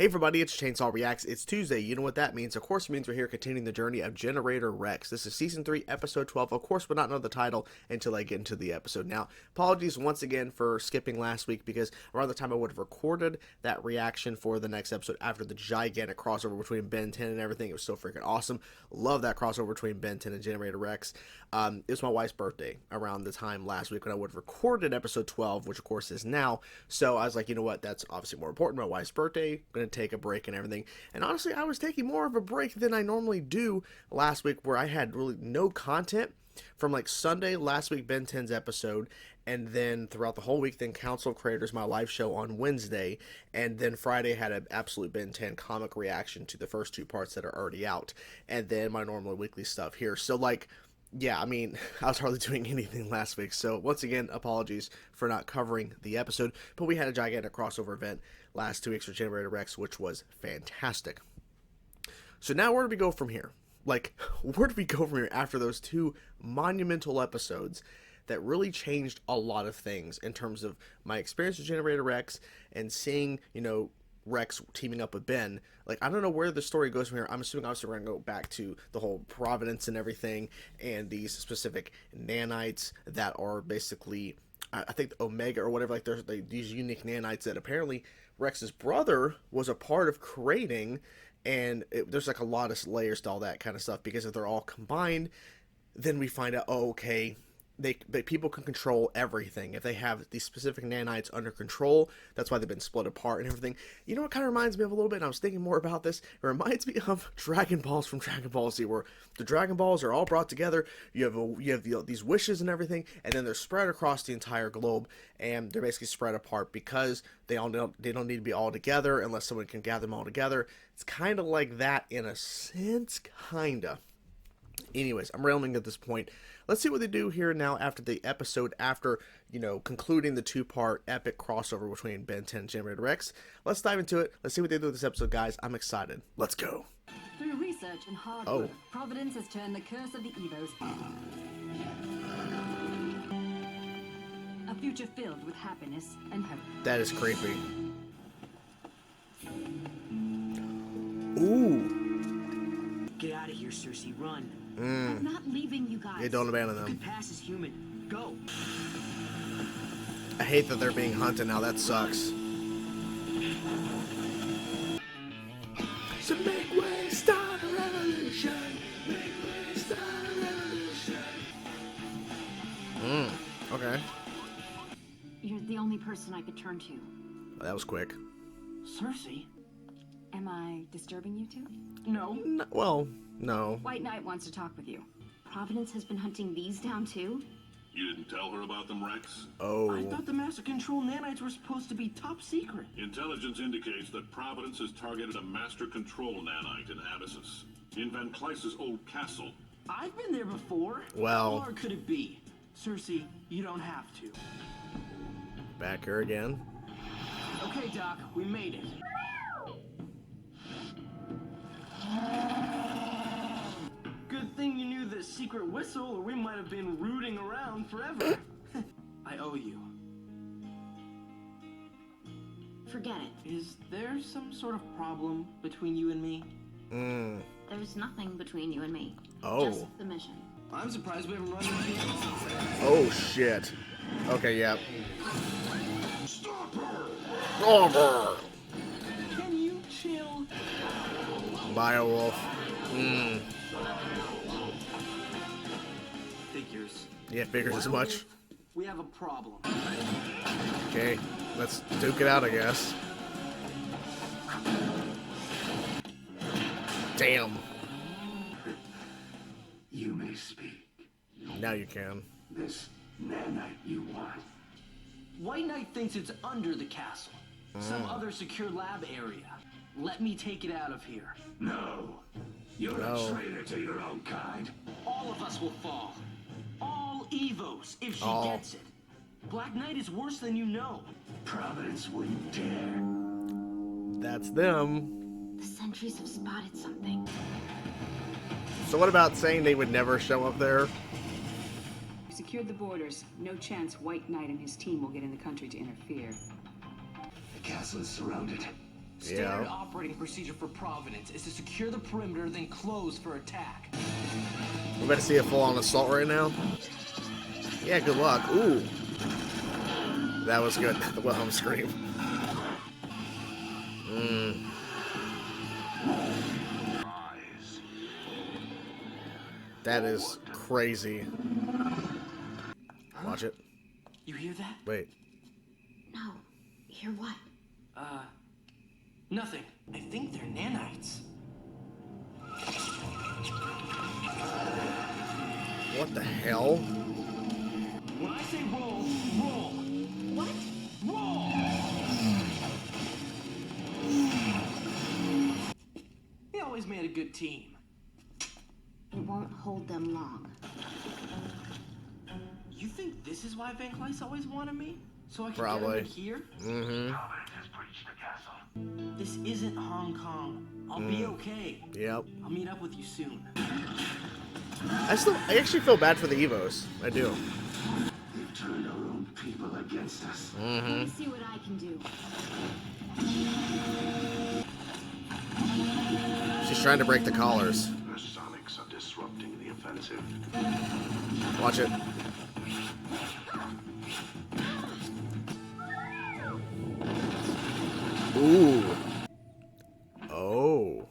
Hey everybody, it's Chainsaw Reacts. It's Tuesday. You know what that means. Of course, it means we're here continuing the journey of Generator Rex. This is Season 3, Episode 12. Of course, we'll not know the title until I get into the episode. Now, apologies once again for skipping last week because around the time I would have recorded that reaction for the next episode after the gigantic crossover between Ben 10 and everything, it was so freaking awesome. Love that crossover between Ben 10 and Generator Rex. It was my wife's birthday around the time last week when I would have recorded Episode 12, which of course is now. So I was like, you know what, that's obviously more important. My wife's birthday, gonna take a break and everything. And honestly, I was taking more of a break than I normally do last week, where I had really no content from like Sunday last week, Ben 10's episode, and then throughout the whole week, then Council of Creators, my live show on Wednesday, and then Friday had an absolute Ben 10 comic reaction to the first two parts that are already out, and then my normal weekly stuff here. So like, yeah, I mean, I was hardly doing anything last week, so once again, apologies for not covering the episode, but we had a gigantic crossover event last 2 weeks for Generator Rex, which was fantastic. So now where do we go from here? Like, where do we go from here after those two monumental episodes that really changed a lot of things in terms of my experience with Generator Rex and seeing, you know, Rex teaming up with Ben? Like, I don't know where the story goes from here. I'm assuming obviously we're going to go back to the whole Providence and everything, and these specific nanites that are basically, I think Omega or whatever, like there's these unique nanites that apparently Rex's brother was a part of creating, and there's like a lot of layers to all that kind of stuff, because if they're all combined, then we find out, oh, okay, people can control everything if they have these specific nanites under control. That's why they've been split apart and everything. You know what kind of reminds me of a little bit, and I was thinking more about this, it reminds me of Dragon Balls from Dragon Ball Z, where the Dragon Balls are all brought together. You have these wishes and everything, and then they're spread across the entire globe, and they're basically spread apart because they don't need to be all together unless someone can gather them all together. It's kind of like that in a sense, kinda. Anyways, I'm railing at this point. Let's see what they do here now after the episode, after, you know, concluding the two-part epic crossover between Ben 10 and Generator Rex. Let's dive into it. Let's see what they do with this episode, guys. I'm excited. Let's go. Through research and hard work, Providence has turned the curse of the Evos a future filled with happiness and hope. That is creepy. Ooh. Get out of here, Cersei. Run. I'm not leaving you guys. Yeah, don't abandon them. You can pass as human. Go. I hate that they're being hunted now. That sucks. So make way, start a revolution. Make way, start a revolution. Okay. You're the only person I could turn to. That was quick. Cersei? Am I disturbing you two? No. Well, no. White Knight wants to talk with you. Providence has been hunting these down too? You didn't tell her about them, Rex? Oh. I thought the master control nanites were supposed to be top secret. Intelligence indicates that Providence has targeted a master control nanite in Abysus, in Van Kleist's old castle. I've been there before. Well. How hard could it be? Cersei, you don't have to. Back here again. Okay, Doc, we made it. Good thing you knew the secret whistle, or we might have been rooting around forever. I owe you. Forget it. Is there some sort of problem between you and me? There's nothing between you and me. Oh. Just the mission. I'm surprised we haven't run into each other. Oh, shit. Okay, yep. Stop her! Oh, Can you chill? Biowolf. Figures. Yeah, figures as much. We have a problem. Okay, let's duke it out, I guess. Damn. You may speak. Now you can. This nanite you want. White Knight thinks it's under the castle. Some other secure lab area. Let me take it out of here. No. You're No. a traitor to your own kind. All of us will fall. All Evos, if she All. gets it. Black Knight is worse than you know. Providence wouldn't dare. That's them. The sentries have spotted something. So what about saying they would never show up there? Secured the borders. No chance White Knight and his team will get in the country to interfere. The castle is surrounded. Standard operating procedure for Providence is to secure the perimeter, then close for attack. We're about to see a full-on assault right now. Yeah, good luck. Ooh. That was good. The Wilhelm scream. That is crazy. Watch it. You hear that? Wait. No. Hear what? Nothing. I think they're nanites. What the hell? When I say roll, roll. What? Roll! They always made a good team. It won't hold them long. You think this is why Van Cleist always wanted me? So I can Probably. get him in here? Mm-hmm. Providence has breached the castle. This isn't Hong Kong. I'll be okay. Yep. I'll meet up with you soon. I actually feel bad for the Evos. I do. They've turned our own people against us. Let me see what I can do. She's trying to break the collars. The Sonics are disrupting the offensive. Watch it. Ooh. Oh.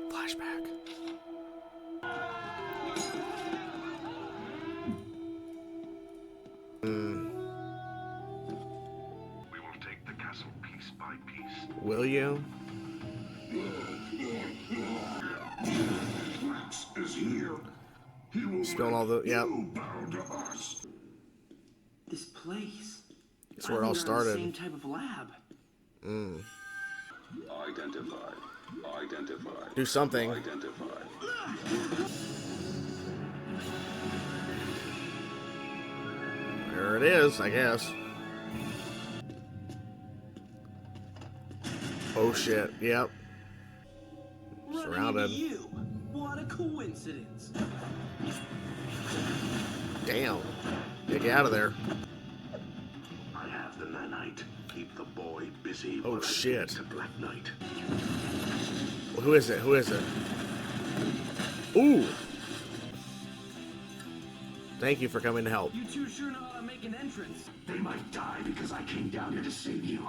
Flashback. We will take the castle piece by piece. Will you? Rex is here. He will Spilling all the... Yep. bound to us. This place. That's where it all started. Same type of lab. Identify. Identify. Do something. Identify. There it is, I guess. Oh shit, yep. Surrounded. Running into you. What a coincidence. Damn. Yeah, get out of there. I have the nanite. Keep the boy busy. Oh, while I shit. take the Black Knight. Well, who is it? Who is it? Ooh! Thank you for coming to help. You two sure know how to make an entrance. They might die because I came down here to save you.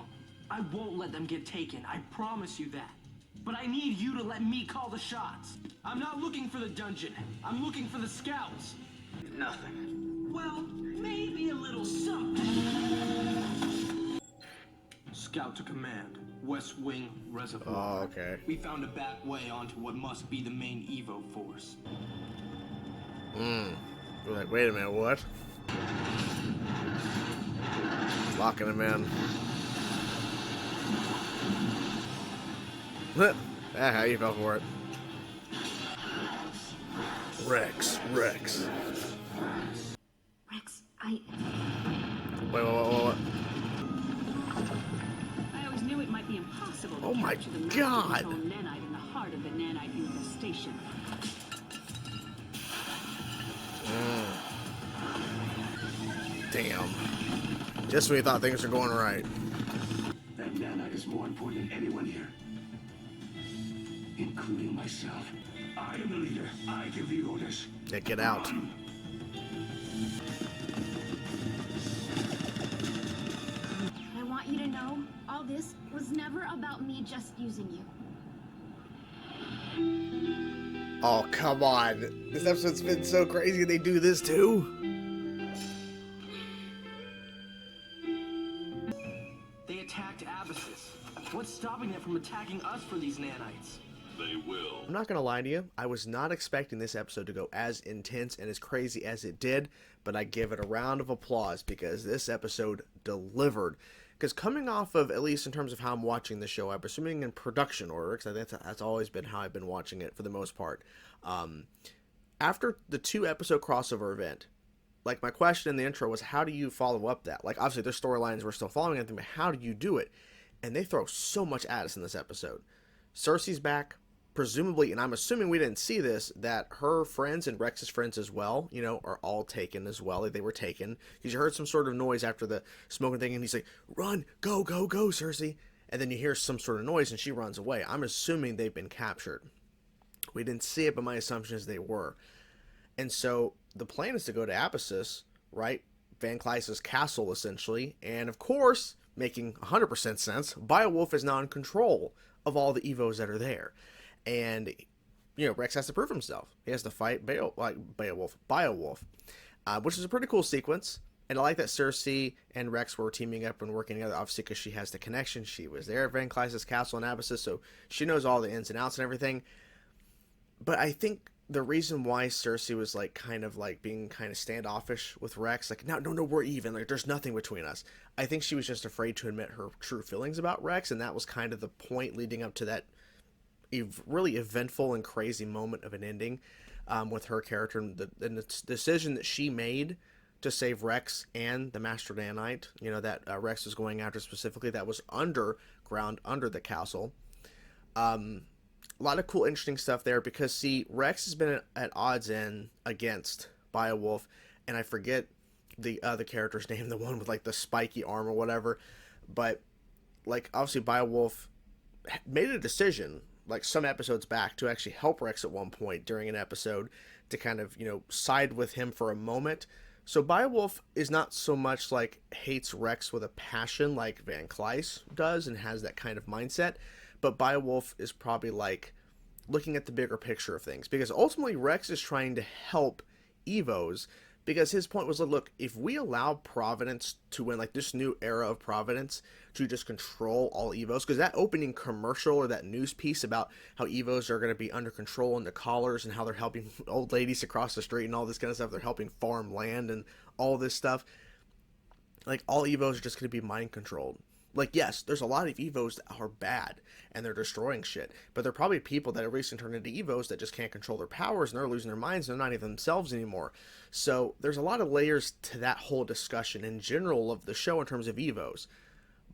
I won't let them get taken. I promise you that. But I need you to let me call the shots. I'm not looking for the dungeon. I'm looking for the scouts. Nothing. Well, maybe a little something. Scout to command. West Wing Reservoir. Oh, okay. We found a back way onto what must be the main Evo force. We're like, wait a minute, what? Locking him in. How you fell for it. Rex. Rex, Wait. I always knew it might be impossible to Oh my capture the God. master control nanite in the heart of the nanite infestation. Damn. Just when you thought things were going right. That nanite is more important than anyone here. Including myself. I am the leader. I give the orders. Yeah, get out. I want you to know, all this was never about me just using you. Oh, come on. This episode's been so crazy they do this too. They attacked Abysus. What's stopping them from attacking us for these nanites? They will. I'm not going to lie to you. I was not expecting this episode to go as intense and as crazy as it did, but I give it a round of applause because this episode delivered. Because coming off of, at least in terms of how I'm watching the show, I'm assuming in production order, because I think that's always been how I've been watching it for the most part. After the 2-episode crossover event, like my question in the intro was, how do you follow up that? Like, obviously there's storylines we're still following, anything, but how do you do it? And they throw so much at us in this episode. Cersei's back, presumably, and I'm assuming we didn't see this, that her friends and Rex's friends as well, you know, are all taken as well. They were taken. Because you heard some sort of noise after the smoking thing, and he's like, run, go, go, go, Cersei. and then you hear some sort of noise and she runs away. I'm assuming they've been captured. We didn't see it, but my assumption is they were. And so the plan is to go to Abysus, right? Van Kleist's castle, essentially. And of course, making 100% sense, Beowulf is now in control of all the Evos that are there. And, you know, Rex has to prove himself. He has to fight Beowulf, which is a pretty cool sequence. And I like that Cersei and Rex were teaming up and working together, obviously, because she has the connection. She was there at Van Kleist's castle in Abysus, so she knows all the ins and outs and everything. But I think the reason why Cersei was like kind of like being kind of standoffish with Rex, like, no, we're even, like, there's nothing between us. I think she was just afraid to admit her true feelings about Rex, and that was kind of the point leading up to that really eventful and crazy moment of an ending with her character and the decision that she made to save Rex and the Master Nanite, you know, that Rex was going after specifically, that was underground under the castle. A lot of cool, interesting stuff there because, see, Rex has been at odds in against Beowulf, and I forget the other character's name, the one with, like, the spiky arm or whatever, but, like, obviously Beowulf made a decision, like, some episodes back to actually help Rex at one point during an episode to kind of, you know, side with him for a moment. So Beowulf is not so much, like, hates Rex with a passion like Van Kleist does and has that kind of mindset, but Beowulf is probably, like, looking at the bigger picture of things. Because ultimately, Rex is trying to help Evos. Because his point was, like, look, if we allow Providence to win, like, this new era of Providence to just control all Evos, because that opening commercial or that news piece about how Evos are going to be under control in the collars and how they're helping old ladies across the street and all this kind of stuff, they're helping farm land and all this stuff, like, all Evos are just going to be mind controlled. Like, yes, there's a lot of Evos that are bad, and they're destroying shit, but they're probably people that have recently turned into Evos that just can't control their powers, and they're losing their minds, and they're not even themselves anymore. So, there's a lot of layers to that whole discussion in general of the show in terms of Evos.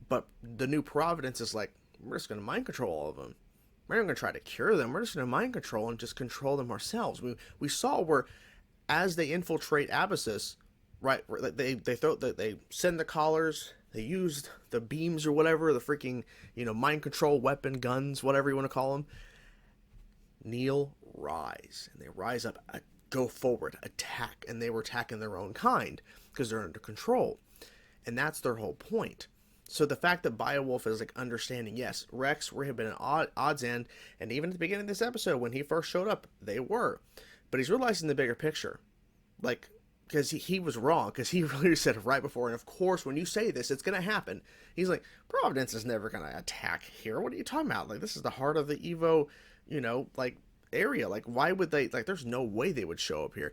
But the new Providence is like, we're just going to mind control all of them. We're not going to try to cure them, we're just going to mind control and just control them ourselves. We saw where, as they infiltrate Abysus, right, they send the collars, they used the beams or whatever, the freaking, you know, mind control weapon, guns, whatever you want to call them. Kneel, rise. And they rise up, go forward, attack. And they were attacking their own kind because they're under control. And that's their whole point. So the fact that Beowulf is, like, understanding, yes, Rex have been an odds end. And even at the beginning of this episode, when he first showed up, they were. But he's realizing the bigger picture. Like, because he was wrong, because he really said right before, and of course, when you say this, it's going to happen. He's like, Providence is never going to attack here. What are you talking about? Like, this is the heart of the Evo, you know, like, area. Like, why would they, like, there's no way they would show up here.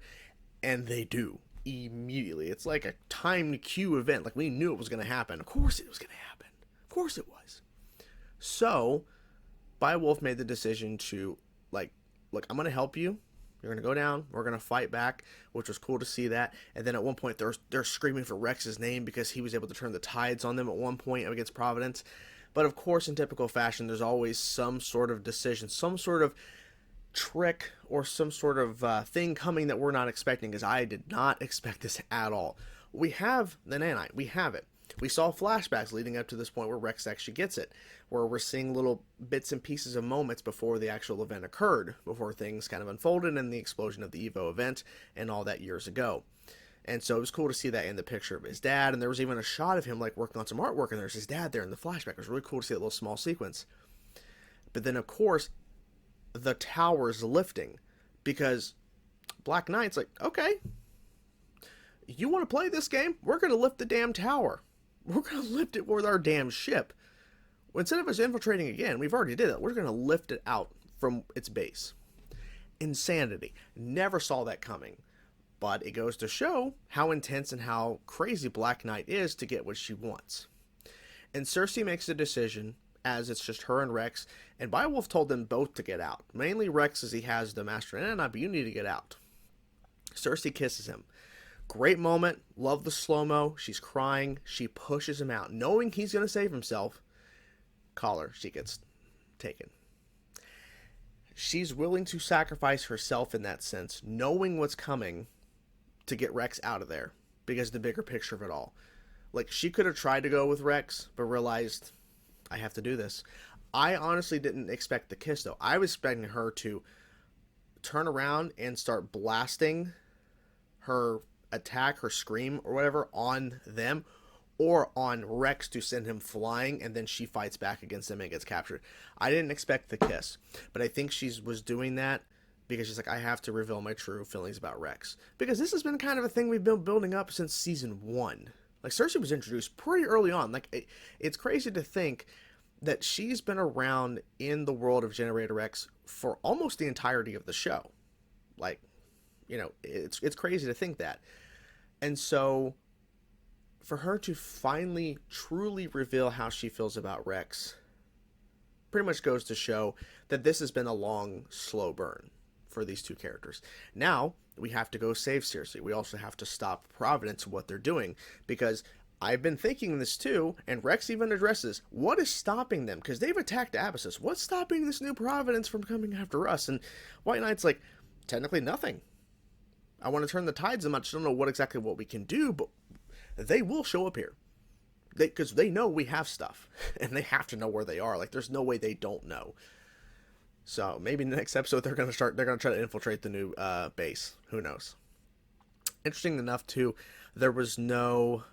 And they do, immediately. It's like a timed cue event. Like, we knew it was going to happen. Of course it was going to happen. Of course it was. So, Beowulf made the decision to, like, look, I'm going to help you. You're going to go down. We're going to fight back, which was cool to see that. And then at one point, they're screaming for Rex's name because he was able to turn the tides on them at one point against Providence. But of course, in typical fashion, there's always some sort of decision, some sort of trick or some sort of thing coming that we're not expecting, because I did not expect this at all. We have the nanite. We have it. We saw flashbacks leading up to this point where Rex actually gets it, where we're seeing little bits and pieces of moments before the actual event occurred, before things kind of unfolded and the explosion of the Evo event and all that years ago. And so it was cool to see that in the picture of his dad, and there was even a shot of him, like, working on some artwork, and there's his dad there in the flashback. It was really cool to see that little small sequence. But then, of course, the tower's lifting, because Black Knight's like, okay, you want to play this game? We're going to lift the damn tower. We're going to lift it with our damn ship. Instead of us infiltrating again, we've already did it. We're going to lift it out from its base. Insanity. Never saw that coming. But it goes to show how intense and how crazy Black Knight is to get what she wants. And Cersei makes a decision, as it's just her and Rex, and Beowulf told them both to get out. Mainly Rex, as he has the Master Nanite, but you need to get out. Cersei kisses him. Great moment. Love the slow-mo. She's crying. She pushes him out. Knowing he's going to save himself, collar, she gets taken. She's willing to sacrifice herself in that sense, knowing what's coming to get Rex out of there, because the bigger picture of it all. Like, she could have tried to go with Rex, but realized I have to do this. I honestly didn't expect the kiss, though. I was expecting her to turn around and start blasting her attack, her scream, or whatever on them, or on Rex to send him flying, and then she fights back against him and gets captured. I didn't expect the kiss, but I think she was doing that because she's like, I have to reveal my true feelings about Rex. Because this has been kind of a thing we've been building up since season 1. Like, Cersei was introduced pretty early on. Like, it's crazy to think that she's been around in the world of Generator X for almost the entirety of the show. Like, you know, it's crazy to think that. And so, for her to finally truly reveal how she feels about Rex pretty much goes to show that this has been a long, slow burn for these two characters. Now, we have to go save Cersei. We also have to stop Providence, what they're doing, because I've been thinking this too, and Rex even addresses, what is stopping them? Because they've attacked Abysus. What's stopping this new Providence from coming after us? And White Knight's like, technically nothing. I want to turn the tides. I just don't know what we can do, but they will show up here. Because they know we have stuff, and they have to know where they are. Like, there's no way they don't know. So maybe in the next episode they're gonna try to infiltrate the new base. Who knows? Interesting enough too, there was no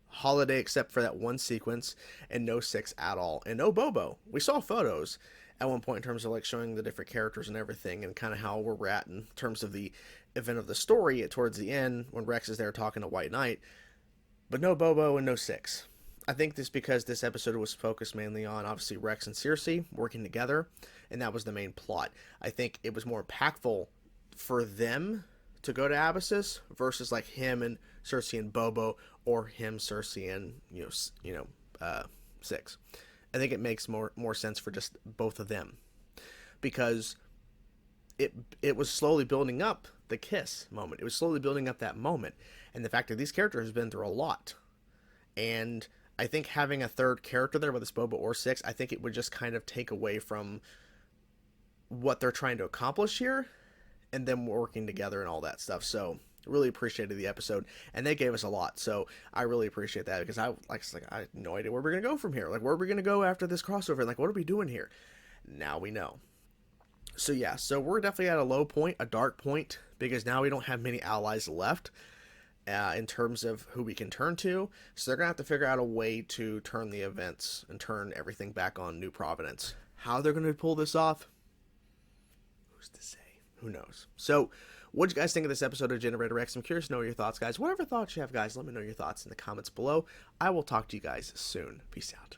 holiday except for that one sequence, and no Six at all, and no Bobo. We saw photos at one point in terms of like showing the different characters and everything, and kind of how we're at in terms of the event of the story towards the end when Rex is there talking to White Knight, but no Bobo and no Six. I think this because this episode was focused mainly on, obviously, Rex and Cersei working together, and that was the main plot. I think it was more impactful for them to go to Abysus versus like him and Cersei and Bobo, or him, Cersei, and Six. I think it makes more sense for just both of them, because it was slowly building up the kiss moment. It was slowly building up that moment, and the fact that these characters have been through a lot, and I think having a third character there, whether it's Boba or Six, I think it would just kind of take away from what they're trying to accomplish here, and them working together and all that stuff. So really appreciated the episode, and they gave us a lot, so I really appreciate that, because I had no idea where we're gonna go from here. Like, where are we gonna go after this crossover? Like, what are we doing here? Now we know. So yeah, so we're definitely at a low point, a dark point, because now we don't have many allies left. In terms of who we can turn to, so they're gonna have to figure out a way to turn the events and turn everything back on New Providence. How they're gonna pull this off, who's to say? Who knows? So, what did you guys think of this episode of Generator X? I'm curious to know your thoughts, guys. Whatever thoughts you have, guys, let me know your thoughts in the comments below. I will talk to you guys soon. Peace out.